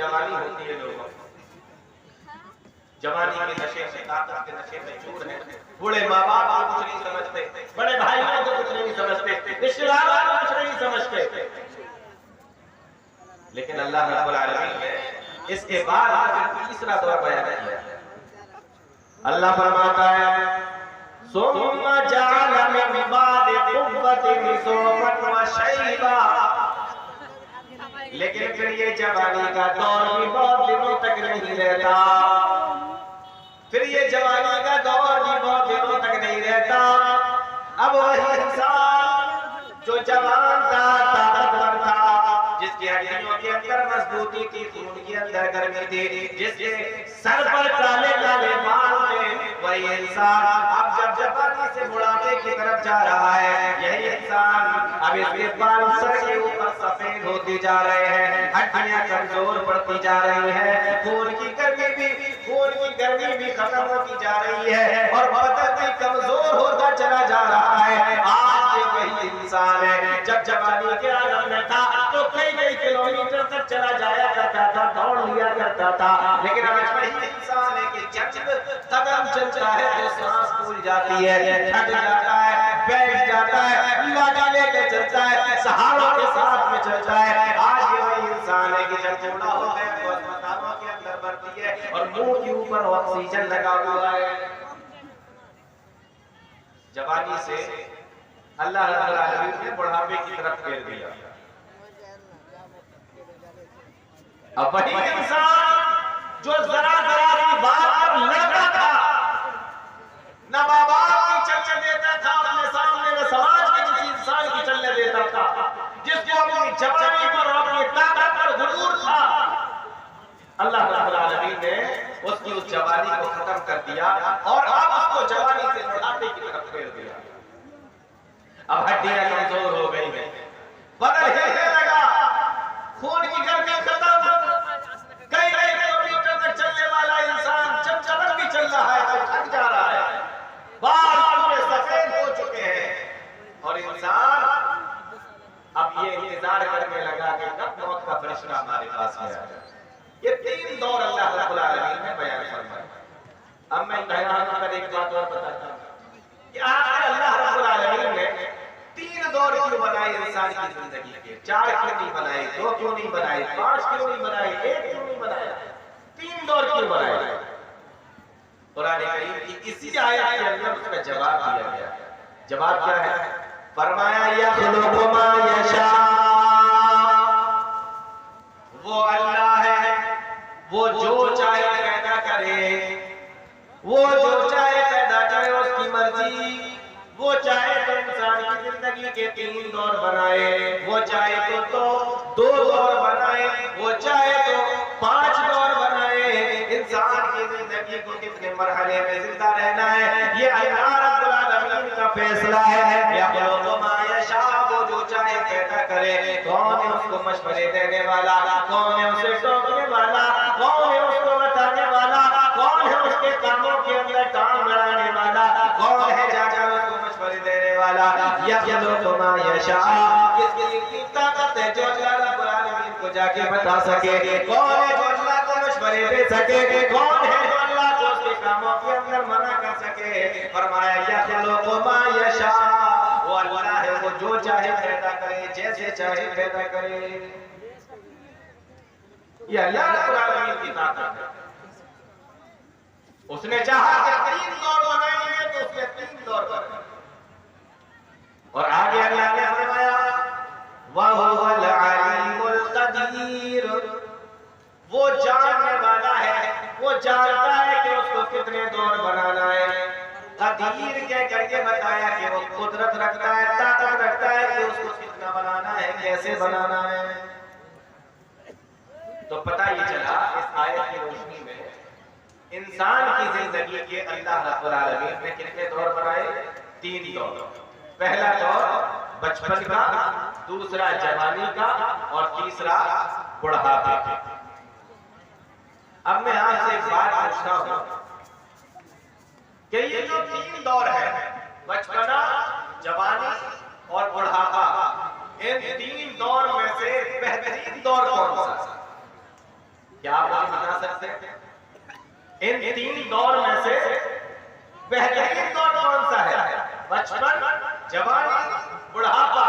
जवानी होती है लोगों, जवानी के नशे से, ताकत के नशे में चूर है। बूढ़े माँ बाप को कुछ नहीं समझते, बड़े भाइयों को कुछ नहीं समझते, रिश्तेदारों को कुछ नहीं समझते। लेकिन अल्लाह रब्बुल आलमीन ने इसके बाद तीसरा दौर बयान किया। अल्लाह फरमाता है सुम्मा जअल मिन बाद कुव्वतिन ज़ौफ़न व शैबा, लेकिन फिर ये जवानी का दौर भी बहुत दिनों तक नहीं रहता, फिर ये जवानी का दौर भी बहुत दिनों तक नहीं रहता। अब वही इंसान जो जवान था, ताकतवर था, जिसकी हड्डियों के अंदर मजबूती थी, खून के अंदर गर्मी थी, जिसके सर पर काले काले बाल थे, वही इंसान अब जब जवानी से बुढ़ापे की तरफ जा रहा है, यही इंसान अब इसके बाल सर के ऊपर सफेद होते जा रहे हैं, हड्डियां कमजोर पड़ती जा रही हैं, खून की गर्मी भी खत्म होती जा रही है और बदन भी कमजोर होता चला जा रहा है। आज ये वही इंसान है, जब जवानी के आलम में था तो कई किलोमीटर तक चला जाया करता था, दौड़ लिया करता था, लेकिन आज वही इंसान है कि जब कदम चलता है तो सांस फूल जाती है, थक जाता है, बैठ जाता है, लाठी लेके चलता है, सहारों के साथ में चलता है। आज ये वही इंसान है कि जब बूढ़ा हो गया तो अस्पतालों के अंदर भर्ती है और मुंह के ऊपर ऑक्सीजन लगा हुआ है। जवानी से अल्लाह रब्बुल आलमीन ने बुढ़ापे की तरफ फेर दिया। अब वही इंसान जो जरा जरा की बात पर लड़ता था, न माँ बाप की चलने देता था अपने सामने, न समाज के किसी इंसान की चलने देता था, जिसको अपनी जवानी पर और अपनी ताकत पर गुरूर था, अल्लाह रब्बुल आलमीन ने उसकी उस जवानी को खत्म कर दिया और अब उसको जवानी से बुढ़ापे की तरफ फेर दिया। अब हड्डियां कमजोर हो गई हैं, बदन हिलने लगा, खून की गर्मी खत्म, कई किलोमीटर तक चलने वाला इंसान जब चलन भी चल रहा है तो थक जा रहा है, बाल पूरे सफेद हो चुके हैं और इंसान अब ये इंतजार करने लगा कि कब मौत का फरिश्ता हमारे पास आएगा। ये तीन दौर अल्लाह रब्बुल आलमीन ने बयान फरमाया। अब मैं यहाँ पर एक बात और बताता हूँ कि आखिर अल्लाह रब्बुल आलमीन ने तीन दौर क्यों बनाए इंसान की जिंदगी के? चार क्यों नहीं बनाए, दो क्यों नहीं बनाए, पांच क्यों नहीं बनाए, एक क्यों नहीं बनाया, तीन दौर क्यों बनाए? कुरान करीम की इसी आयत के अंदर उसका जवाब दिया गया। जवाब क्या है? फरमाया यखलुकु मा यशा, वो अल्लाह है, वो जो चाहे पैदा करे, वो जो चाहे पैदा करे, उसकी मर्जी। वो चाहे तो इंसान की जिंदगी के तीन दौर बनाए, वो चाहे तो दो दौर बनाए, वो चाहे तो पांच दौर बनाए। इंसान की जिंदगी को कितने मरहले में जिंदा रहना है, ये अल्लाह रब्बुल आलमीन का फैसला है। यखलुकु मा यशा, वो जो चाहे पैदा करे। कौन है उसको मशवरे देने वाला, कौन है उसे टोकने वाला, कौन है उसको बताने वाला, कौन है उसके कामों के अंदर टांग लगाने वाला, कौन है जाकर उसको मशवरे देने वाला। यखलुकु मा यशा, किसकी इतनी ताकत है जो अल्लाह रब्बुल आलमीन को जाके बता सके? कौन है जो अल्लाह को मशवरे दे सके? कौन है जो अल्लाह को उसके कामों के अंदर मना कर सके? फरमाया यखलुकु मा यशा, वो अल्लाह है, वो जो चाहे पैदा करे, जैसे चाहे पैदा करे। ये अल्लाह रब्बुल आलमीन की ताकत है। उसने चाहा कि तीन दौर बनाएंगे तो उसने तीन दौर बनाए। और आगे अल्लाह ने फरमाया वहुवल अलीमुल कदीर, वो जानने वाला है, वो जानता है कि उसको कितने दौर बनाना है। कदीर कह करके बताया कि वो कुदरत रखता है, ताकत रखता है कि उसको कितना बनाना है, कैसे बनाना है। तो पता ये चला इस आयत की रोशनी में इंसान की जिंदगी के अल्लाह रब्बुल आलमीन ने कितने दौर बनाए? तीन दौर। पहला दौर बचपन का, दूसरा जवानी का और तीसरा बुढ़ापे का। अब मैं आपसे एक बात पूछता हूं कि ये जो तीन दौर है, बचपना, जवानी और बुढ़ापा, इन तीन दौर में से बेहतरीन दौर कौन सा? क्या आप मुझे बता सकते हैं इन 3 दौर में से बेहतरीन दौर कौन सा है? बचपन, जवानी, बुढ़ापा?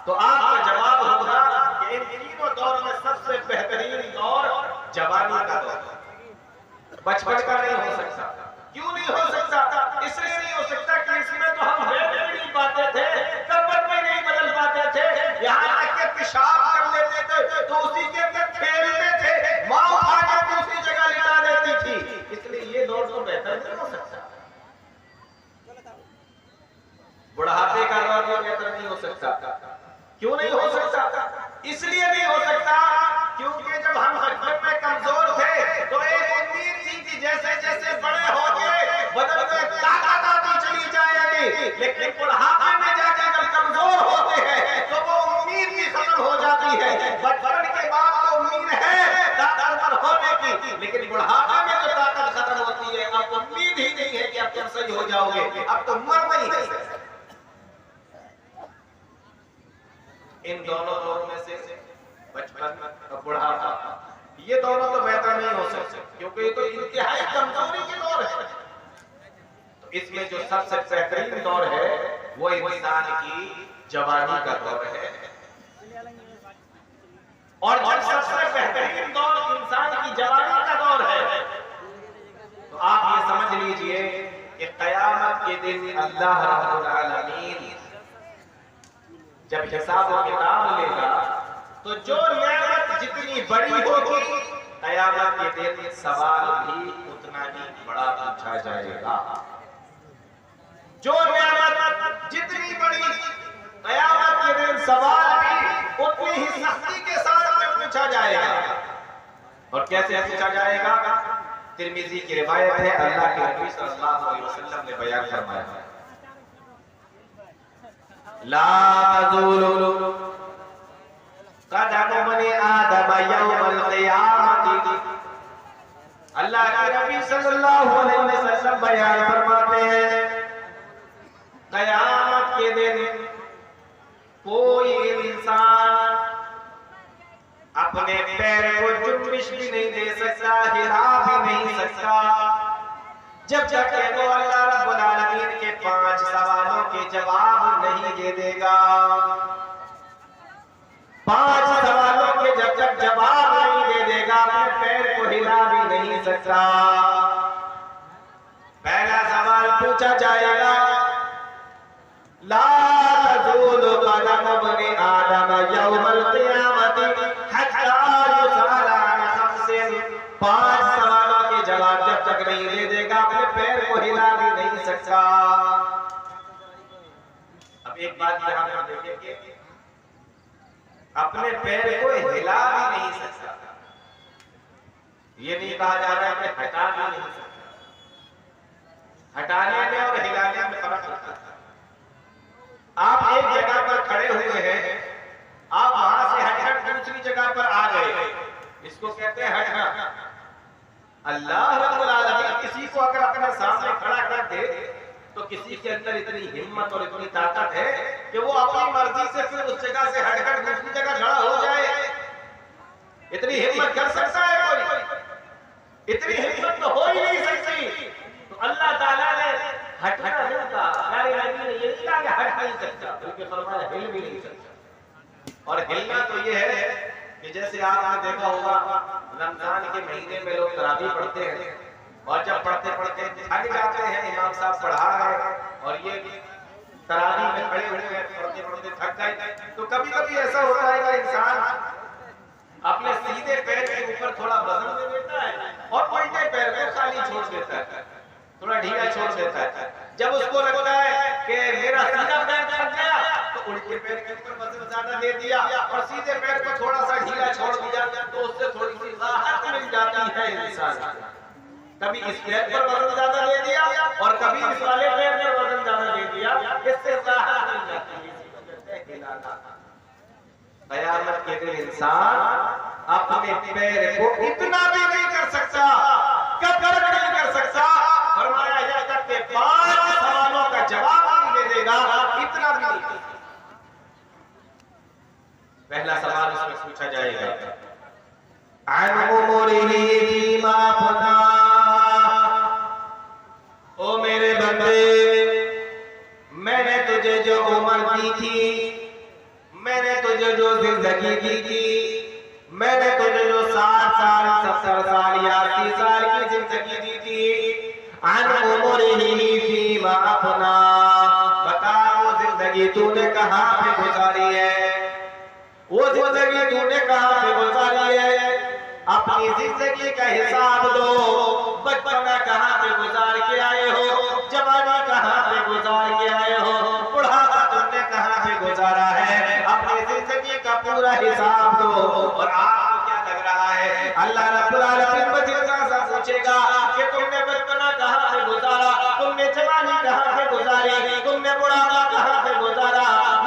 तो आपका जवाब होगा कि इन तीनों दौर में सबसे बेहतरीन दौर जवानी का दौर, बचपन का नहीं हो सकता। क्यों नहीं हो सकता? इसलिए नहीं हो सकता कि इसमें तो हम बैठ भी नहीं पाते थे, कपड़ भी नहीं बदल पाते थे, यहाँ तक के पेशाब कर लेते थे तो उसी के अंदर खेलते थे, माँ उठा के दूसरी जगह लिटा देती थी। इसलिए ये दौर तो बेहतर नहीं हो सकता। बुढ़ापे का दौर भी बेहतर नहीं हो सकता। क्यों नहीं हो सकता? इसलिए नहीं हो सकता क्योंकि जब हम बचपन में कमजोर थे तो एक उम्मीद थी कि जैसे जैसे बड़े होंगे बदन में ताकत आती चली जाएगी, लेकिन बुढ़ापे में जाकर जब कमजोर होते हैं तो वो उम्मीद भी खत्म हो जाती है। बचपन के बाद तो उम्मीद है ताकतवर होने की, लेकिन बुढ़ापे में जो ताकत खत्म होती है अब उम्मीद ही नहीं है कि अब तुम सही हो जाओगे, अब तो मरना ही है। इन दोनों दौरों में से बचपन और बुढ़ापा, ये दोनों तो बेहतर नहीं हो सकते क्योंकि ये तो इंतहाई कमजोरी के दौर है। तो इसमें जो सबसे बेहतरीन दौर है वो इंसान की जवानी का दौर है, और जब सबसे बेहतरीन दौर इंसान की जवानी का दौर है तो आप ये समझ लीजिए कि क़यामत के दिन अल्लाह रब्बुल आलमीन जब हिसाब और किताब लेगा तो जो नेमत जितनी बड़ी होगी क़यामत के दिन सवाल भी उतना ही बड़ा पूछा जाएगा। जो नेमत जितनी बड़ी क़यामत के दिन सवाल भी उतनी ही सख्ती के साथ में पूछा जाएगा। और कैसे पूछा जाएगा? तिर्मिज़ी की रिवायत है, अल्लाह के नबी सल्लल्लाहु अलैहि वसल्लम ने बयान फरमाया, ला तज़ूलु क़दम बनी आदम यौमल क़ियामति। अल्लाह के नबी सल्लल्लाहु अलैहि वसल्लम बयान फरमाते हैं, क़यामत के दिन कोई इंसान अपने पैर को जुम्बिश भी नहीं दे सकता, हिला भी नहीं सकता, जब तक वो अल्लाह रब्बुल आलमीन के 5 सवालों के जवाब नहीं दे देगा। 5 सवालों के जब तक जवाब नहीं दे देगा अपने पैर को हिला भी नहीं सकता। पहला सवाल पूछा जाएगा, ला तज़ूलु क़दम बनी आदम यौमल क़ियामति हत्ता युसअल अन खम्सिन। 5 सवालों के जवाब जब तक नहीं दे देगा अपने पैर को हिला भी नहीं सकता। अब एक बात यहाँ पर देखिए, अपने पैर को हिला भी नहीं सकता, ये नहीं कहा जा रहा है कि हटा भी नहीं सकता। हटाने में और हिलाने में फर्क होता है। आप एक जगह पर खड़े हुए हैं, आप वहां से हटकर दूसरी जगह पर आ गए, इसको कहते हैं हटना। अल्लाह रब्बुल आलमीन किसी को अगर अपने सामने खड़ा कर दे तो किसी के अंदर इतनी हिम्मत और इतनी ताकत है कि वो अपनी मर्जी से फिर उस जगह से हटकर दूसरी जगह खड़ा हो जाए। इतनी हिम्मत कर सकता है कोई? इतनी हिम्मत तो हो ही नहीं सकती। तो अल्लाह ताला ने हटना नहीं कहा, प्यारे नबी ने ये नहीं कहा कि हट नहीं सकता, बल्कि फरमाया हिल भी नहीं सकता। और हिलना तो ये है कि जैसे आपने देखा होगा रमजान के महीने में लोग तरावी पढ़ते हैं और जब पढ़ते पढ़ते थक जाते हैं, इमाम साहब पढ़ा रहे और ये तरावी में खड़े हुए हैं, पढ़ते पढ़ते थक गए, तो कभी कभी ऐसा होता है कि इंसान अपने सीधे पैर के ऊपर थोड़ा वजन दे देता है और उल्टे पैर को खाली छोड़ देता है, थोड़ा ढीला छोड़ देता है। जब उसको लगता है कि मेरा सीधा पैर थक गया तो उल्टे पैर के ऊपर वजन ज्यादा दे दिया और सीधे पैर को थोड़ा सा ढीला छोड़ दिया, तो उससे थोड़ी सी राहत मिल जाती है इंसान। कभी इस पैर पर वजन ज्यादा दे दिया और कभी इस वाले पैर पर वजन ज्यादा दे दिया, इससे राहत मिल जाती है। क़यामत के दिन इंसान अपने पैर को इतना भी नहीं कर सकता, कदर नहीं कर सकता। फरमाया जब तक के 5 सवालों का जवाब नहीं दे देगा, इतना भी नहीं। पहला सवाल उसमें पूछा जाएगा, अन उमरिही फीमा फना। ओ मेरे बंदे, मैंने तुझे जो उम्र दी थी, मैंने तुझे जो जिंदगी दी थी, मैंने तुझे जो 60 साल 70 साल या 80 साल की जिंदगी दी थी, अन उमरिही फीमा फना, बता वो जिंदगी तूने कहां पे गुजारी है, वो जिंदगी तूने कहां पे गुजारी है। अपनी जिंदगी का हिसाब दो, बचपना कहां पे गुजार के आए हो, जवानी कहां पे गुजार के आए हो, बुढ़ापा तुमने कहां पे गुजारा है, अपनी जिंदगी का पूरा हिसाब दो। और आपको क्या लग रहा है, अल्लाह रब्बुल आलमीन बच्चा सा पूछेगा कि तुमने बचपना कहां पे गुजारा, तुमने जवानी कहां पे गुजारी, तुमने बुढ़ापा कहां पे गुजारा?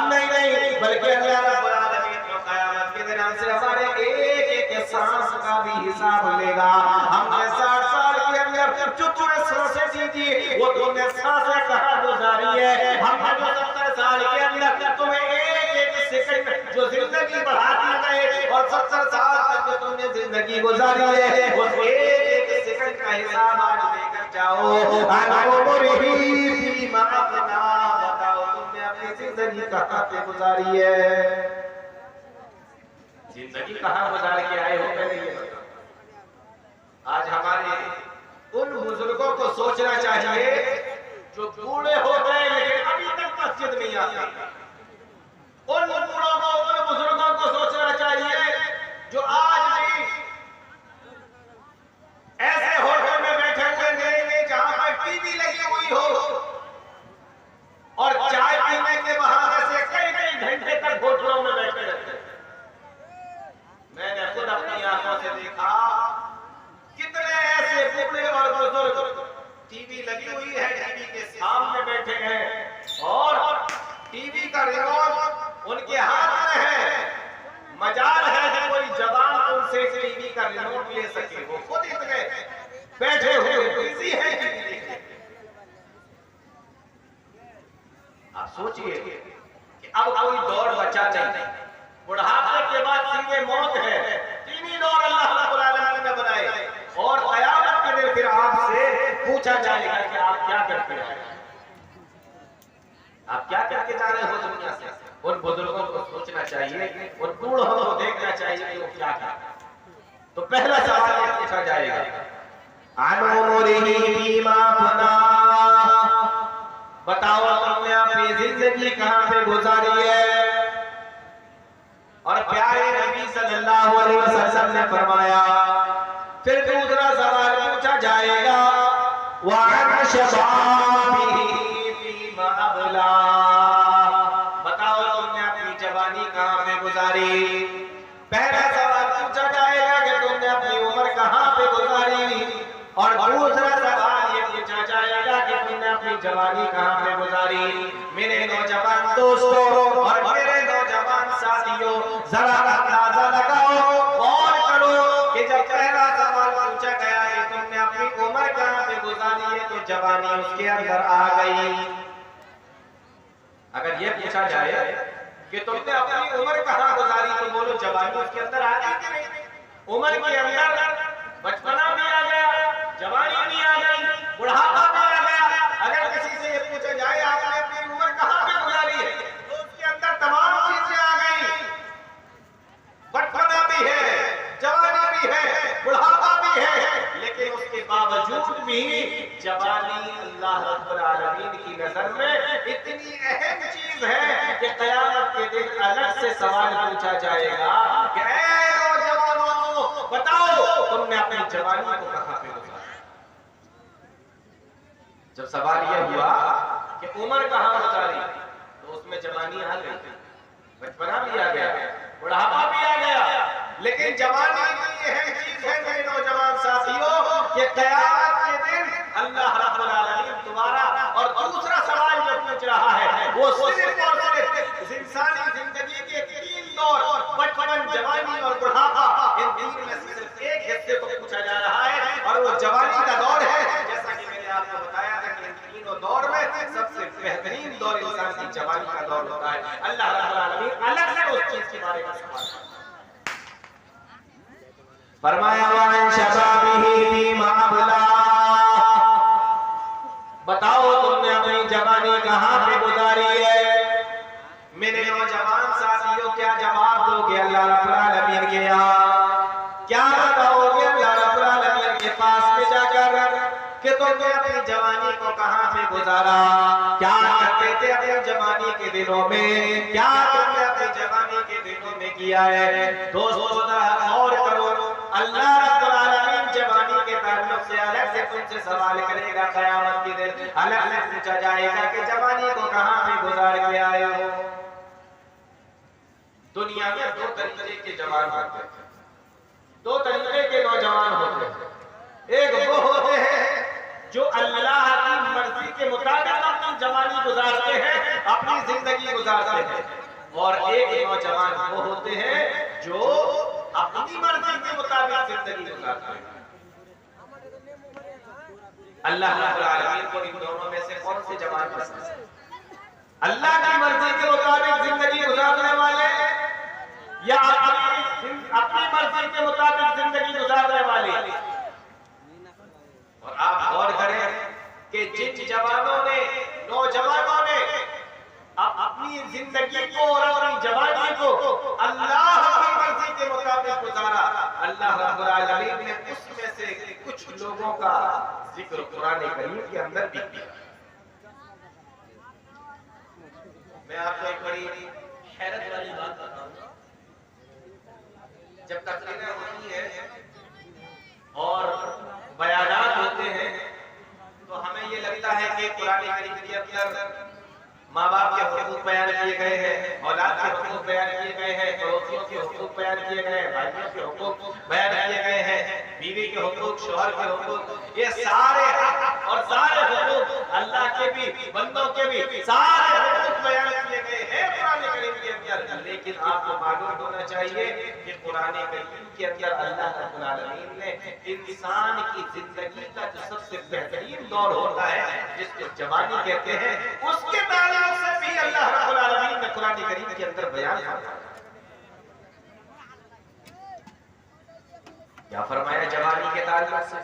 नहीं नहीं, बल्कि अल्लाह रब्बुल आलमीन तो क़यामत के दिन हमसे हमारे एक एक सांस का भी हिसाब लेगा। हमने 60 साल के अंदर जो तुम्हें सांसें दी थी, वो तुमने सांसें कहां गुजारी है? हमने जो 70 साल के अंदर तुम्हें एक एक सेकंड जो जिंदगी बढ़ा दी गए, और 70 साल तक जो तुमने जिंदगी गुजारी है, उस एक एक सेकंड का हिसाब आज लेकर जाओ। बताओ तुमने अपनी जिंदगी कहां पे गुजारी है, जिंदगी कहां गुजार के आए हो, पहले ये बताओ। आज हमारे उन बुजुर्गों को सोचना चाहिए जो बूढ़े हो गए लेकिन अभी तक मस्जिद नहीं आते। उन बूढ़ों को, उन बुजुर्गों को सोचना चाहिए जो आज भी ऐसे होटल में बैठे हुए मिलेंगे जहां पर टीवी लगी हुई हो, और चाय पीने के बहाने से कई कई घंटे तक होटलों में बैठे रहते हैं। मैंने खुद अपनी आंखों से देखा कितने ऐसे बूढ़े और बुजुर्ग टीवी लगी हुई है, टीवी के सामने बैठे हैं और टीवी का रिमोट उनके हाथ में है। मजाल है कि कोई जवान उनसे टीवी का रिमोट ले सके, वो खुद इतने बैठे हुए बिजी हैं टीवी देखने। आप सोचिए कि अब कोई दौड़ बचा नहीं, बुढ़ापे के बाद सीधे मौत है। 3 दौर अल्लाह रब्बुल आलमीन ने बनाए, और क़यामत के दिन फिर आपसे पूछा जाएगा कि आप क्या करते हैं, आप क्या करके जा रहे हो दुनिया से। उन बुजुर्गों को सोचना चाहिए, उन बूढ़ों को देखना चाहिए कि वो क्या करते। तो पहला सवाल ये पूछा जाएगा, बताओ तुमने अपनी जिंदगी कहां पे गुजारी है। और प्यारे नबी सल्लल्लाहु अलैहि वसल्लम ने फरमाया, फिर दूसरा सवाल पूछा जाएगा, वअन शबाबिही फीमा अबला, बताओ तुमने अपनी जवानी कहां पे गुजारी। पहला सवाल पूछा जाएगा कि तुमने अपनी उम्र कहां पे गुजारी, और दूसरा सवाल ये पूछा जाएगा कि तुमने अपनी जवानी कहां पे गुजारी। मेरे नौजवान दोस्तों और मेरे नौजवान साथियों, जरा अंदाजा लगाओ और करो कि जब पहला सवाल पूछा गया कि तुमने अपनी उम्र कहां पे गुजारी है, तो जवानी उसके अंदर आ गई। अगर ये पूछा जाए कि तुमने अपनी उम्र कहां गुजारी, तो बोलो जवानी उसके अंदर आ गई कि नहीं। उम्र के अंदर बचपना भी आ गया, जवानी भी आ गई, बुढ़ापा भी आ गया। अगर किसी से ये पूछा जाए आपने अपनी उम्र कहां पे गुजारी है, तो उसके अंदर तमाम चीजें आ गई। बचपना भी है, जवानी भी है, बुढ़ापा भी है, लेकिन उसके बावजूद भी जवानी अल्लाह रब्बुल आलमीन की नजर में इतनी अहम चीज है कि क़यामत के दिन अलग से सवाल पूछा जाएगा कि ऐ नौजवानों, बताओ तुमने अपनी जवानी को कहां पे गुजारा। जब सवाल यह हुआ कि उम्र कहां गुजारी, तो उसमें जवानी आ गई, बचपना भी आ गया, बुढ़ापा भी आ गया, लेकिन जवानी इतनी अहम चीज है मेरे नौजवान साथियों कि क़यामत के दिन अल्लाह रब्बुल आलमीन तुम्हारा, और दूसरा सवाल जो पूछ रहा है वो सिर्फ और सिर्फ इंसानी जिंदगी के 3 दौर, बचपन, जवानी और बुढ़ापा, इन 3 में सिर्फ एक हिस्से को पूछा जा रहा है, और वो जवानी का दौर है। जैसा कि मैंने आपको बताया था कि इन 3 दौर में सबसे बेहतरीन दौर इंसान की जवानी का दौर होता है। अल्लाह रब्बुल आलमीन अलग से उस चीज के बारे में सवाल शबाबिही फीमा अबला। बताओ तुमने अपनी जवानी कहां पे गुजारी है? मेरे नौजवान साथियों, क्या जवाब दोगे अल्लाह रब्बुल आलमीन के यहाँ? क्या बताओगे अल्लाह रब्बुल आलमीन के पास में जाकर कि तुमने अपनी जवानी को कहां पे गुजारा? क्या करते थे अपनी जवानी के दिनों में? क्या तुमने अपनी जवानी के दिनों में किया है? दोस्तों गौर करो, अल्लाह रब्बुल आलमीन जवानी के ताल्लुक से अलग से तुमसे सवाल करेगा। क़यामत के दिन अलग से पूछा जाएगा कि जवानी को कहां पे गुजार के आए हो? दुनिया में दो तरीके के जवान होते हैं, दो तरीके के नौजवान होते हैं। एक वो होते हैं जो अल्लाह की मर्जी के मुताबिक अपनी जवानी गुजारते हैं, अपनी जिंदगी गुजारते हैं, और एक नौजवान वो होते हैं जो अपनी मर्जी के मुताबिक जिंदगी गुजारते हैं। अल्लाह रब्बुल आलमीन को इन दोनों में से कौन से जवान पसंद है? अल्लाह की मर्जी के मुताबिक जिंदगी गुजारने वाले या अपनी मर्जी के मुताबिक जिंदगी गुजारने वाले? और आप गौर करें कि जिन जवानों ने, नौजवानों ने अपनी जिंदगी को और अपनी जवानी को अल्लाह की मर्जी के मुताबिक गुजारा, अल्लाह रब्बुल आलमीन ने उसमें से कुछ लोगों का जिक्र कुरान करीम के अंदर भी किया। मैं आपको एक बड़ी हैरत वाली बात बताऊंगा। जब तकरीरें होती है और बयानात होते हैं तो हमें ये लगता है कि कुरान करीम के अंदर माँ बाप के हुकूक बयान किए गए हैं, औलाद के हुकूक बयान किए गए हैं, पड़ोसियों के हुकूक बयान किए गए हैं, भाइयों के हुकूक बयान किए गए हैं, बीवी के हुकूक, शौहर के हुकूक, ये सारे हक और सारे हुकूक अल्लाह के भी, बंदों के भी सारे हुकूक बयान किए गए हैं कुरान करीम के अंदर। लेकिन आपको मालूम होना चाहिए कि कुरान करीम के अंदर अल्लाह रब्बुल आलमीन ने इंसान की जिंदगी का जो सबसे बेहतरीन दौर होता है, जिसको जवानी कहते हैं, उसके ताल्लुक से भी अल्लाह रब्बुल आलमीन ने कुरान करीम के अंदर बयान किया। क्या फरमाया जवानी के ताल्लुक से?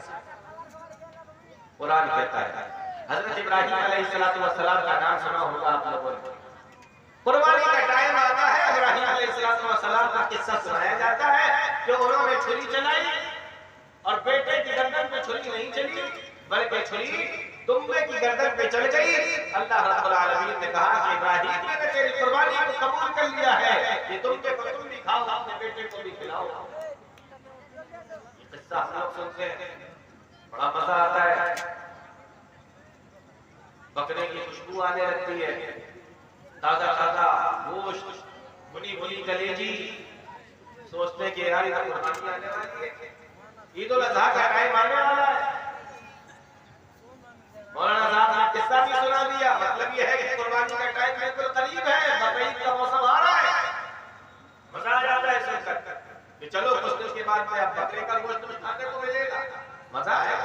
कुरान कहता है, हजरत इब्राहीम अलैहिस्सलाम का नाम सुना होगा आप लोगों ने। कुर्बानी का टाइम आता है, इब्राहीम अलैहिस्सलाम का किस्सा सुनाया जाता है कि उन्होंने छुरी चलाई और बेटे की गर्दन पे छुरी नहीं चली, बल्कि छुरी दुम्बे की गर्दन पे चल गई। अल्लाह रब्बुल आलमीन ने कहा कि इब्राहीम, मैंने तेरी कुर्बानी को कबूल कर लिया है, ये दुम्बे को तुम भी खाओ, अपने बेटे को भी खिलाओ। ये किस्सा हम लोग सुनते हैं, बड़ा मजा आता है। बकरे की खुशबू आने लगती है, ताजा ताजा गोश्त, भुनी भुनी कलेजी, सोचते कि यार इधर कुर्बानी आने वाली है, ईद उल अज़हा का टाइम आने वाला है। मौलाना साहब ने किस्सा भी सुना दिया, मतलब ये है कि कुर्बानी का टाइम बिल्कुल करीब है, बकरीद का मौसम आ रहा है। मजा आ जाता है सुनकर कि चलो कुछ दिन के बाद में अब बकरे का गोश्त खाने को मिलेगा, मजा है।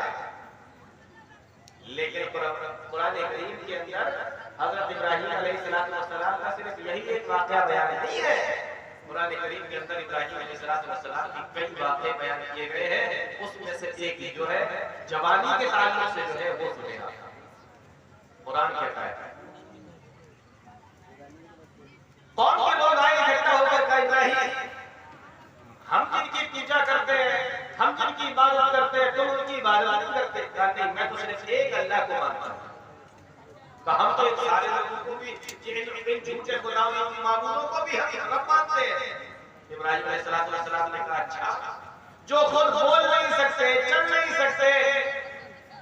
लेकिन कुरान करीम के अंदर हजरत इब्राहीम अलैहिस्सलाम का सिर्फ यही एक वाक़या बयान नहीं है। कुरान करीम के अंदर इब्राहीम अलैहिस्सलाम की कई वाक़े बयान किए गए हैं, उसमें से एक जो है जवानी के ताल्लुक से जो है वो सुनेगा। कुरान कहता है, कौन के लोग आए इकट्ठा होकर कहा इब्राहीम, हम जिनकी पूजा करते हैं, हम जिनकी इबादत करते हैं, तुम उनकी इबादत नहीं करते? नहीं, मैं तो सिर्फ एक अल्लाह को मानता हूं। हम तो सारे लोगों को भी, इन झूठे खुदाओं की माबूदों को भी हम रब मानते हैं। इब्राहीम अलैहिस्सलाम ने कहा, अच्छा, जो खुद बोल नहीं सकते, चल नहीं सकते,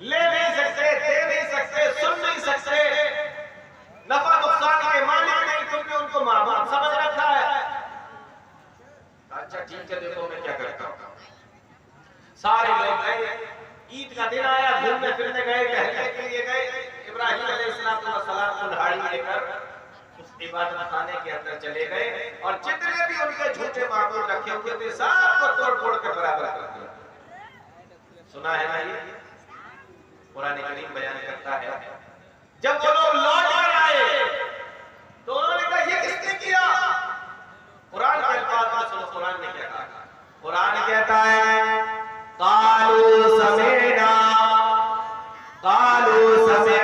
ले नहीं सकते, दे नहीं सकते, सुन नहीं सकते, नफा नुकसान के मालिक नहीं, तुमने उनको माबूद समझ रखा है। अच्छा ठीक है, देखो मैं क्या करता हूँ। सारे लोग गए, ईद का दिन आया, घूमने फिरने गए, टहलने के लिए गए। इब्राहीम अलैहिस्सलाम कुल्हाड़ी लेकर उस इबादत खाने के अंदर चले गए और जितने भी उनके झूठे माबूद रखे हुए थे सबको तोड़ फोड़ के बराबर कर दिया। सुना है ना, ये कुरान करीम बयान करता है। जब वो लोग लौट कर आए तो उन्होंने कहा, ये किसने किया? कुरान के अल्फाज में सुनो, कुरान ने क्या कहा? कुरान कहता है, समेना, कालू समेना